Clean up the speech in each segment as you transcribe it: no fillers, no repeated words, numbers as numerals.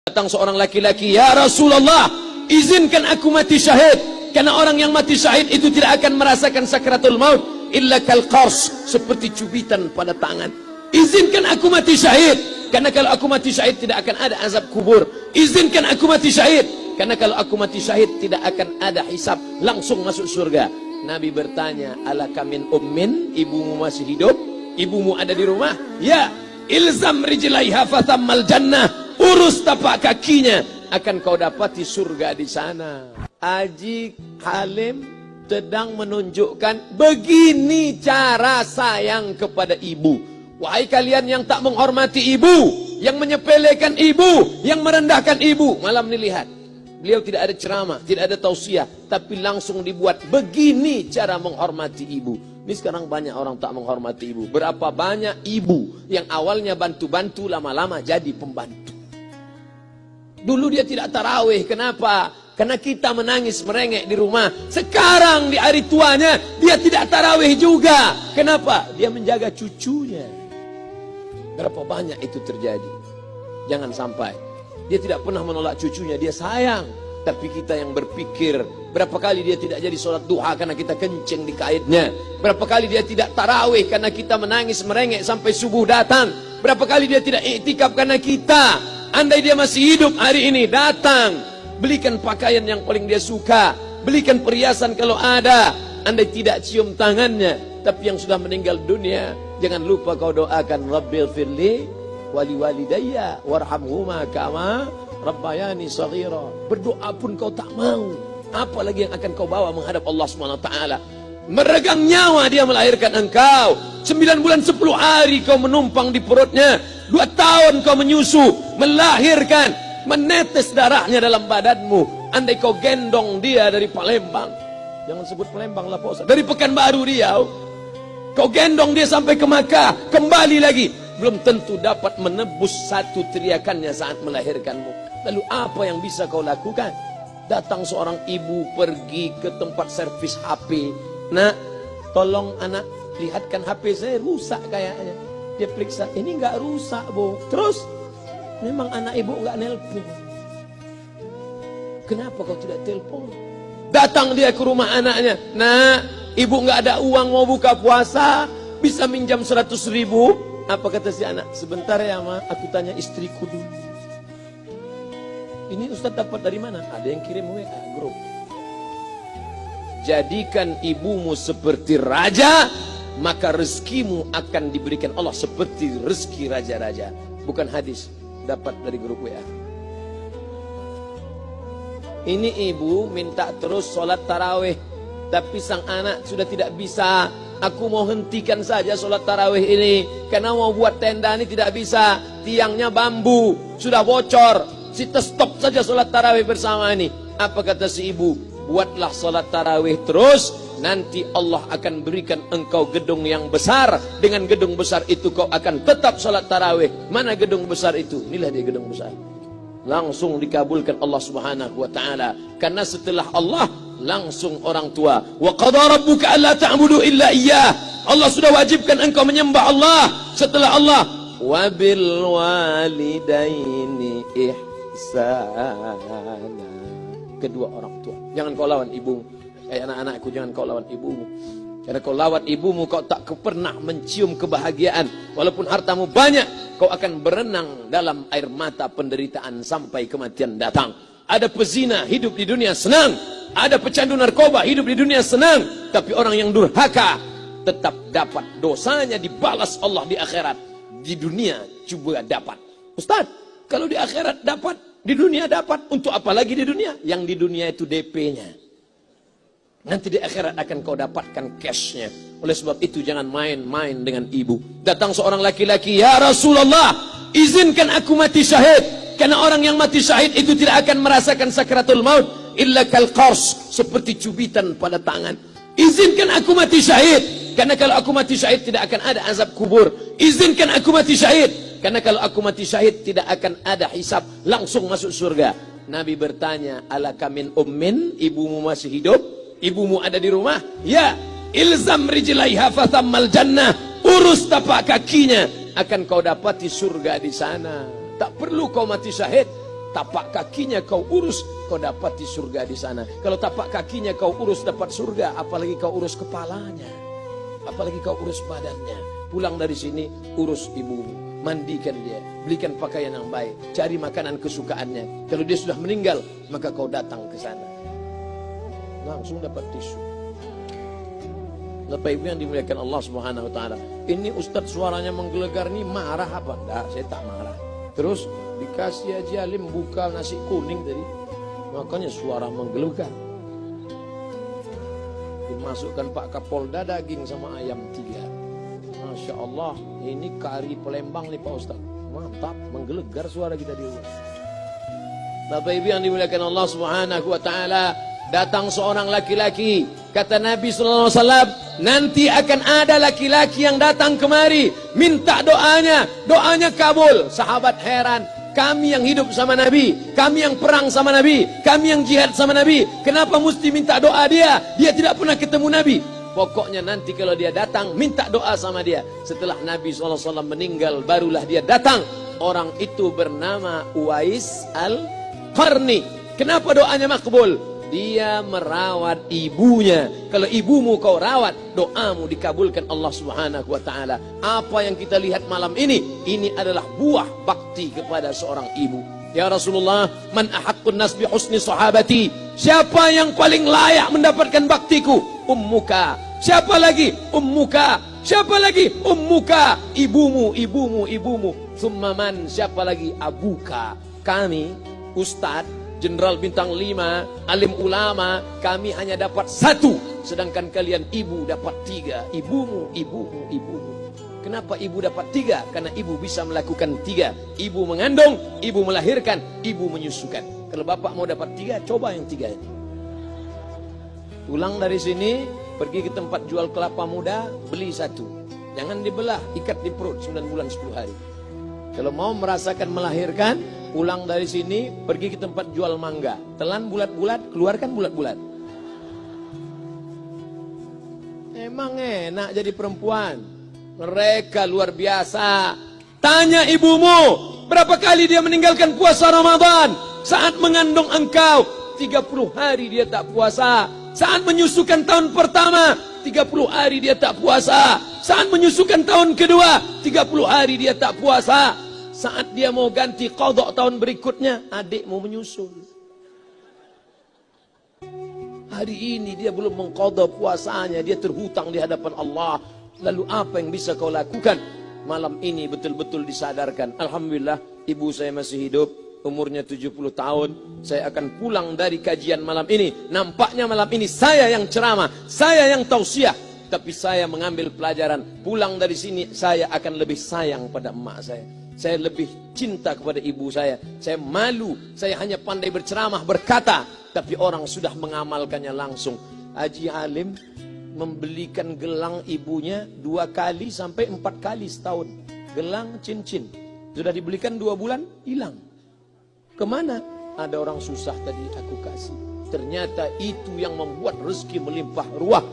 Datang seorang laki-laki, "Ya Rasulullah, izinkan aku mati syahid, karena orang yang mati syahid itu tidak akan merasakan sakratul maut illa kal qars, seperti cubitan pada tangan. Izinkan aku mati syahid, karena kalau aku mati syahid tidak akan ada azab kubur. Izinkan aku mati syahid, karena kalau aku mati syahid tidak akan ada hisab, langsung masuk surga." Nabi bertanya, "Alaka min ummin, ibumu masih hidup? Ibumu ada di rumah?" "Ya." "Ilzam rijlaiha fathammal jannah." Urus tapak kakinya, akan kau dapati surga di sana. Haji Halim sedang menunjukkan begini cara sayang kepada ibu. Wahai kalian yang tak menghormati ibu, yang menyepelekan ibu, yang merendahkan ibu. Malam ini lihat, beliau tidak ada ceramah, tidak ada tausiah, tapi langsung dibuat begini cara menghormati ibu. Ini sekarang banyak orang tak menghormati ibu. Berapa banyak ibu yang awalnya bantu-bantu, lama-lama jadi pembantu. Dulu dia tidak tarawih, kenapa? Karena kita menangis merengek di rumah. Sekarang di hari tuanya dia tidak tarawih juga. Kenapa? Dia menjaga cucunya. Berapa banyak itu terjadi? Jangan sampai. Dia tidak pernah menolak cucunya, dia sayang. Tapi kita yang berpikir, berapa kali dia tidak jadi sholat duha karena kita kencing di kaitnya. Berapa kali dia tidak tarawih karena kita menangis merengek sampai subuh datang. Berapa kali dia tidak iktikaf karena kita. Andai dia masih hidup hari ini, datang, belikan pakaian yang paling dia suka, belikan perhiasan kalau ada. Andai tidak cium tangannya, tapi yang sudah meninggal dunia, jangan lupa kau doakan, Rabbil firli wali walidayya warhamhuma kama rabbayani shaghira. Berdoa pun kau tak mau, apalagi yang akan kau bawa menghadap Allah SWT. Meregang nyawa dia melahirkan engkau, 9 bulan 10 hari kau menumpang di perutnya, 2 tahun kau menyusu, melahirkan, menetes darahnya dalam badanmu. Andai kau gendong dia dari Palembang, jangan sebut Palembang lah Pak Ustaz, dari Pekanbaru Riau, kau gendong dia sampai ke Makkah, kembali lagi, belum tentu dapat menebus satu teriakannya saat melahirkanmu. Lalu apa yang bisa kau lakukan? Datang seorang ibu pergi ke tempat servis HP. "Nak, tolong anak lihatkan HP saya rusak kayaknya." Dia periksa, "Ini enggak rusak, Bu." Terus, "Memang anak ibu enggak nelpon." "Kenapa kau tidak telepon?" Datang dia ke rumah anaknya, "Nak, ibu enggak ada uang mau buka puasa, bisa minjam 100.000? Apa kata si anak? "Sebentar ya Ma, aku tanya istriku dulu." "Ini Ustaz dapat dari mana?" "Ada yang kirim WA grup." Jadikan ibumu seperti raja, maka rezekimu akan diberikan Allah seperti rezeki raja-raja. Bukan hadis, dapat dari grup WA. Ini ibu minta terus sholat tarawih, tapi sang anak sudah tidak bisa. "Aku mau hentikan saja sholat tarawih ini, karena mau buat tenda ini tidak bisa. Tiangnya bambu, sudah bocor. Kita stop saja sholat tarawih bersama ini." Apa kata si ibu? "Buatlah sholat tarawih terus, nanti Allah akan berikan engkau gedung yang besar. Dengan gedung besar itu kau akan tetap sholat tarawih." Mana gedung besar itu? Inilah dia gedung besar. Langsung dikabulkan Allah Subhanahu wa ta'ala. Karena setelah Allah, langsung orang tua. "Wa qadha rabbuka alla ta'budu illa iyyah." Allah sudah wajibkan engkau menyembah Allah. Setelah Allah, "Wa bil walidaini ihsana." Kedua orang tua. Jangan kau lawan ibumu. Kayak anak-anakku, jangan kau lawan ibumu. Karena kau lawan ibumu, kau tak pernah mencium kebahagiaan. Walaupun hartamu banyak, kau akan berenang dalam air mata penderitaan sampai kematian datang. Ada pezina hidup di dunia senang, ada pecandu narkoba hidup di dunia senang, tapi orang yang durhaka tetap dapat dosanya dibalas Allah di akhirat. Di dunia juga dapat. Ustaz, kalau di akhirat dapat, di dunia dapat, untuk apa lagi di dunia? Yang di dunia itu DP-nya. Nanti di akhirat akan kau dapatkan cashnya. Oleh sebab itu jangan main-main dengan ibu. Datang seorang laki-laki, "Ya Rasulullah, izinkan aku mati syahid, karena orang yang mati syahid itu tidak akan merasakan sakratul maut illa kal qars, seperti cubitan pada tangan. Izinkan aku mati syahid, karena kalau aku mati syahid tidak akan ada azab kubur. Izinkan aku mati syahid, karena kalau aku mati syahid tidak akan ada hisab, langsung masuk surga." Nabi bertanya, "Alaka min ummin, ibumu masih hidup? Ibumu ada di rumah?" "Ya." "Ilzam rijlaiha fathammal jannah." Urus tapak kakinya, akan kau dapati surga di sana. Tak perlu kau mati syahid. tapak kakinya kau urus, kau dapat di surga di sana. Kalau tapak kakinya kau urus dapat surga, apalagi kau urus kepalanya, apalagi kau urus badannya. Pulang dari sini urus ibumu, mandikan dia, belikan pakaian yang baik, cari makanan kesukaannya. Kalau dia sudah meninggal, maka kau datang ke sana, langsung dapat tisu. Bapak Ibu yang dimuliakan Allah Subhanahu wa taala. Ini Ustadz suaranya menggelegar nih, marah apa? Enggak, saya tak marah. Terus dikasih Haji Alim buka nasi kuning tadi, makanya suara menggelegar. Dimasukkan Pak Kapolda daging sama ayam 3. Masya Allah, ini kari Palembang nih Pak Ustadz. Mantap, menggelegar suara kita di rumah. Bapak Ibu yang dimuliakan Allah Subhanahu wa taala, datang seorang laki-laki, kata Nabi sallallahu alaihi wasallam, nanti akan ada laki-laki yang datang kemari minta doanya, doanya kabul. Sahabat heran, kami yang hidup sama Nabi, kami yang perang sama Nabi, kami yang jihad sama Nabi, kenapa mesti minta doa dia? Dia tidak pernah ketemu Nabi. Pokoknya nanti kalau dia datang, minta doa sama dia. Setelah Nabi SAW meninggal, barulah dia datang. Orang itu bernama Uwais Al-Qarni. Kenapa doanya makbul? Dia merawat ibunya. Kalau ibumu kau rawat, doamu dikabulkan Allah Subhanahu wa taala. Apa yang kita lihat malam ini adalah buah bakti kepada seorang ibu. Ya Rasulullah, man ahaqqun nas bi husni sahabati? Siapa yang paling layak mendapatkan baktiku? Ummuka. Siapa lagi? Ummuka. Siapa lagi? Ummuka. Ibumu, ibumu, ibumu. Tsumma man? Siapa lagi? Abuka. Kami, Ustadz Jenderal Bintang 5, alim ulama, kami hanya dapat 1, sedangkan kalian ibu dapat 3. Ibumu, ibumu, ibumu. Kenapa ibu dapat 3? Karena ibu bisa melakukan 3. Ibu mengandung, ibu melahirkan, ibu menyusukan. Kalau bapak mau dapat 3, coba yang 3 ini. Pulang dari sini, pergi ke tempat jual kelapa muda, beli 1. Jangan dibelah, ikat di perut 9 bulan 10 hari. Kalau mau merasakan melahirkan, pulang dari sini, pergi ke tempat jual mangga. Telan bulat-bulat, keluarkan bulat-bulat. Emang enak jadi perempuan. Mereka luar biasa. Tanya ibumu, berapa kali dia meninggalkan puasa Ramadan? Saat mengandung engkau, 30 hari dia tak puasa. Saat menyusukan tahun pertama, 30 hari dia tak puasa. Saat menyusukan tahun kedua, 30 hari dia tak puasa. Saat dia mau ganti qadha tahun berikutnya, adik mau menyusul. Hari ini dia belum mengqadha puasanya, dia terhutang di hadapan Allah. Lalu apa yang bisa kau lakukan? Malam ini betul-betul disadarkan. Alhamdulillah, ibu saya masih hidup, umurnya 70 tahun. Saya akan pulang dari kajian malam ini. Nampaknya malam ini saya yang ceramah, saya yang tausiah. Tapi saya mengambil pelajaran. Pulang dari sini, saya akan lebih sayang pada emak saya. Saya lebih cinta kepada ibu saya. Saya malu, saya hanya pandai berceramah, berkata. Tapi orang sudah mengamalkannya langsung. Haji Alim membelikan gelang ibunya 2 kali sampai 4 kali setahun. Gelang cincin. Sudah dibelikan 2 bulan, hilang. Kemana? Ada orang susah tadi aku kasih. Ternyata itu yang membuat rezeki melimpah ruah.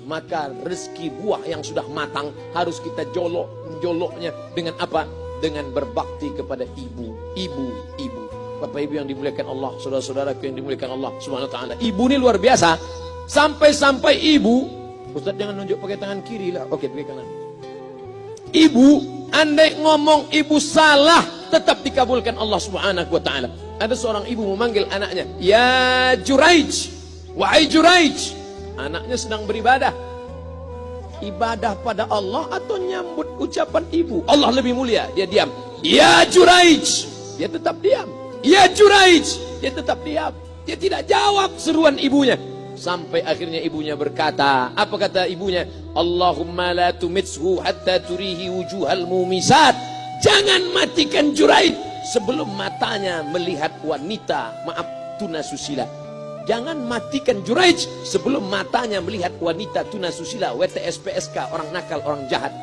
Maka rezeki buah yang sudah matang harus kita joloknya dengan apa? Dengan berbakti kepada ibu. Bapak Ibu yang dimuliakan Allah, saudara-saudaraku yang dimuliakan Allah Subhanahu wa taala. Ibu ini luar biasa. Sampai-sampai ibu, Ustaz jangan nunjuk pakai tangan kiri lah. Oke, pakai kanan. Ibu, andai ngomong ibu salah, tetap dikabulkan Allah Subhanahu wa taala. Ada seorang ibu memanggil anaknya, "Ya Juraij, wahai Juraij." Anaknya sedang beribadah. Ibadah pada Allah atau nyambut ucapan ibu? Allah lebih mulia, dia diam. "Ya Juraij." Dia tetap diam. "Ya Juraij." Dia tetap diam. Dia tidak jawab seruan ibunya. Sampai akhirnya ibunya berkata, apa kata ibunya? "Allahumma la tumitshu hatta turihi wujuhal mumisat." Jangan matikan Juraij sebelum matanya melihat wanita, maaf, tunasusila. Jangan matikan Juraij sebelum matanya melihat wanita tunasusila, WTS PSK, orang nakal, orang jahat.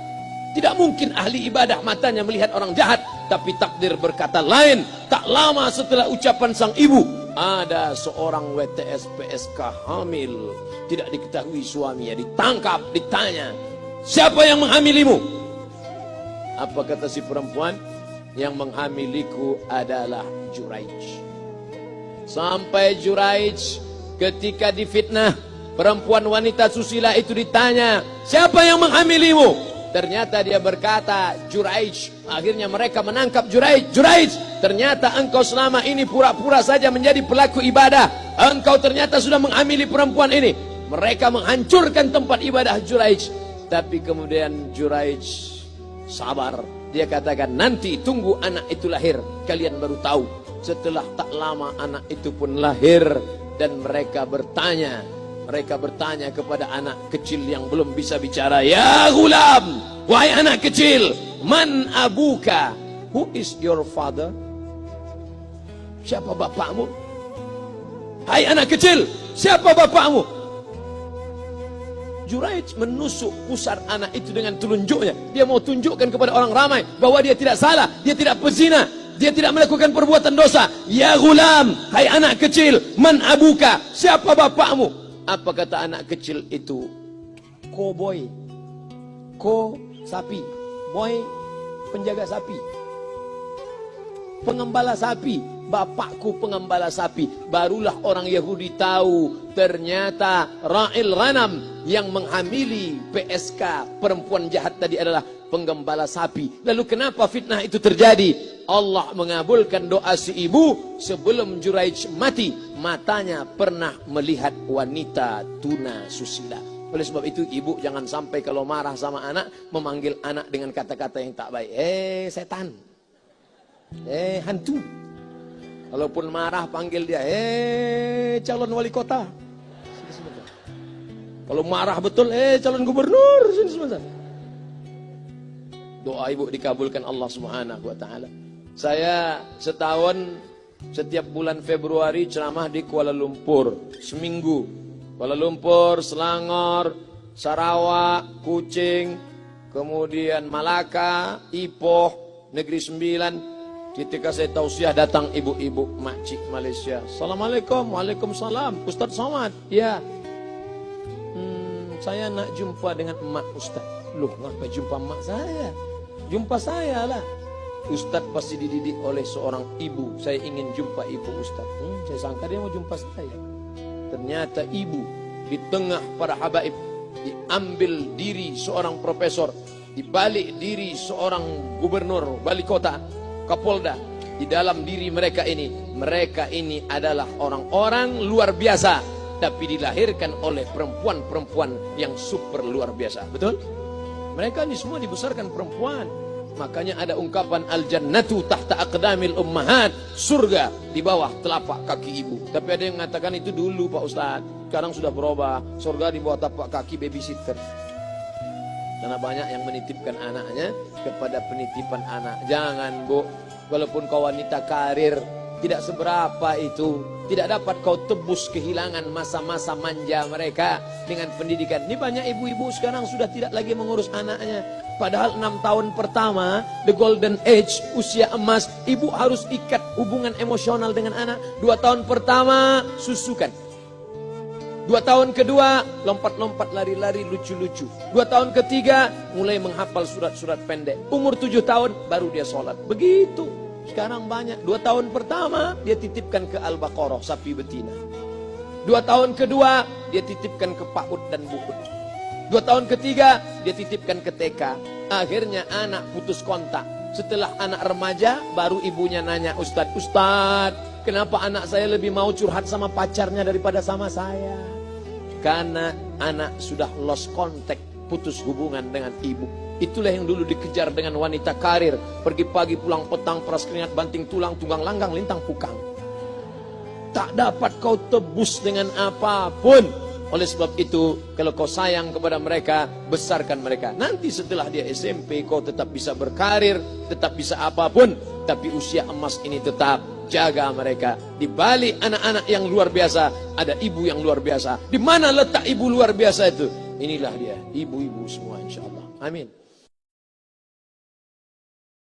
Tidak mungkin ahli ibadah matanya melihat orang jahat. Tapi takdir berkata lain. Tak lama setelah ucapan sang ibu, ada seorang WTS PSK hamil. Tidak diketahui suaminya, ditangkap, ditanya, "Siapa yang menghamilimu?" Apa kata si perempuan? yang menghamiliku adalah Juraij. Sampai Juraij ketika difitnah, perempuan wanita susila itu ditanya, siapa yang menghamilimu? Ternyata dia berkata, Juraij. Akhirnya mereka menangkap Juraij. Juraij, ternyata engkau selama ini pura-pura saja menjadi pelaku ibadah. Engkau ternyata sudah menghamili perempuan ini. Mereka menghancurkan tempat ibadah Juraij. Tapi kemudian Juraij sabar. Dia katakan, nanti tunggu anak itu lahir, kalian baru tahu. Setelah tak lama anak itu pun lahir. Dan mereka bertanya kepada anak kecil yang belum bisa bicara, ya gulam, wahai anak kecil, man abuka, who is your father? Siapa bapakmu? Hai anak kecil, siapa bapakmu? Juraij menusuk pusar anak itu dengan telunjuknya. Dia mau tunjukkan kepada orang ramai bahwa dia tidak salah, dia tidak pezina, dia tidak melakukan perbuatan dosa. Ya gulam, hai anak kecil, man abuka, siapa bapakmu? Apa kata anak kecil itu? Cowboy. Ko sapi. Boy penjaga sapi. Pengembala sapi. Bapakku pengembala sapi. Barulah orang Yahudi tahu ternyata Ra'il Ghanam yang menghamili PSK perempuan jahat tadi adalah penggembala sapi. Lalu kenapa fitnah itu terjadi? Allah mengabulkan doa si ibu sebelum Juraij mati. Matanya pernah melihat wanita tuna susila. Oleh sebab itu ibu jangan sampai kalau marah sama anak memanggil anak dengan kata-kata yang tak baik. Setan. Hantu. Kalaupun marah panggil dia, calon wali kota. Kalau marah betul, calon gubernur. Sini sebentar. Doa ibu dikabulkan Allah Subhanahu wa taala. Saya setahun setiap bulan Februari ceramah di Kuala Lumpur seminggu. Kuala Lumpur, Selangor, Sarawak, Kuching, kemudian Malaka, Ipoh, Negeri Sembilan. Ketika saya tausiah datang ibu-ibu makcik Malaysia. Assalamualaikum, waalaikumsalam. Ustaz Somad, ya. Saya nak jumpa dengan emak Ustaz. Loh, ngapa jumpa emak saya? Jumpa saya lah. Ustaz pasti dididik oleh seorang ibu. Saya ingin jumpa ibu Ustaz. Saya sangka dia mau jumpa saya. Ternyata ibu di tengah para habaib, diambil diri seorang profesor, dibalik diri seorang gubernur, wali kota, kapolda. Di dalam diri mereka ini adalah orang-orang luar biasa, tapi dilahirkan oleh perempuan-perempuan yang super luar biasa. Betul? Mereka ini semua dibesarkan perempuan. Makanya ada ungkapan al-jannatu tahta aqdamil ummahat, surga di bawah telapak kaki ibu. Tapi ada yang mengatakan itu dulu Pak Ustaz. Sekarang sudah berubah, surga di bawah telapak kaki babysitter. Karena banyak yang menitipkan anaknya kepada penitipan anak. Jangan Bu, walaupun kau wanita karir, tidak seberapa itu. Tidak dapat kau tebus kehilangan masa-masa manja mereka dengan pendidikan. Ini banyak ibu-ibu sekarang sudah tidak lagi mengurus anaknya. Padahal 6 tahun pertama, the golden age, usia emas, ibu harus ikat hubungan emosional dengan anak. 2 tahun pertama, susukan. 2 tahun kedua, lompat-lompat, lari-lari, lucu-lucu. 2 tahun ketiga, mulai menghafal surat-surat pendek. Umur 7 tahun, baru dia sholat. Begitu. Sekarang banyak. 2 tahun pertama, dia titipkan ke Al-Baqarah, sapi betina. 2 tahun kedua, dia titipkan ke PAUD dan BUUD. 2 tahun ketiga, dia titipkan ke TK. Akhirnya anak putus kontak. Setelah anak remaja, baru ibunya nanya, Ustadz, kenapa anak saya lebih mau curhat sama pacarnya daripada sama saya? Karena anak sudah lost contact, putus hubungan dengan ibu. Itulah yang dulu dikejar dengan wanita karir. Pergi pagi, pulang petang, peras keringat, banting tulang, tunggang langgang, lintang pukang. Tak dapat kau tebus dengan apapun. Oleh sebab itu, kalau kau sayang kepada mereka, besarkan mereka. Nanti setelah dia SMP, kau tetap bisa berkarir, tetap bisa apapun. Tapi usia emas ini tetap jaga mereka. Di balik anak-anak yang luar biasa, ada ibu yang luar biasa. Di mana letak ibu luar biasa itu? Inilah dia, ibu-ibu semua insya Allah. Amin.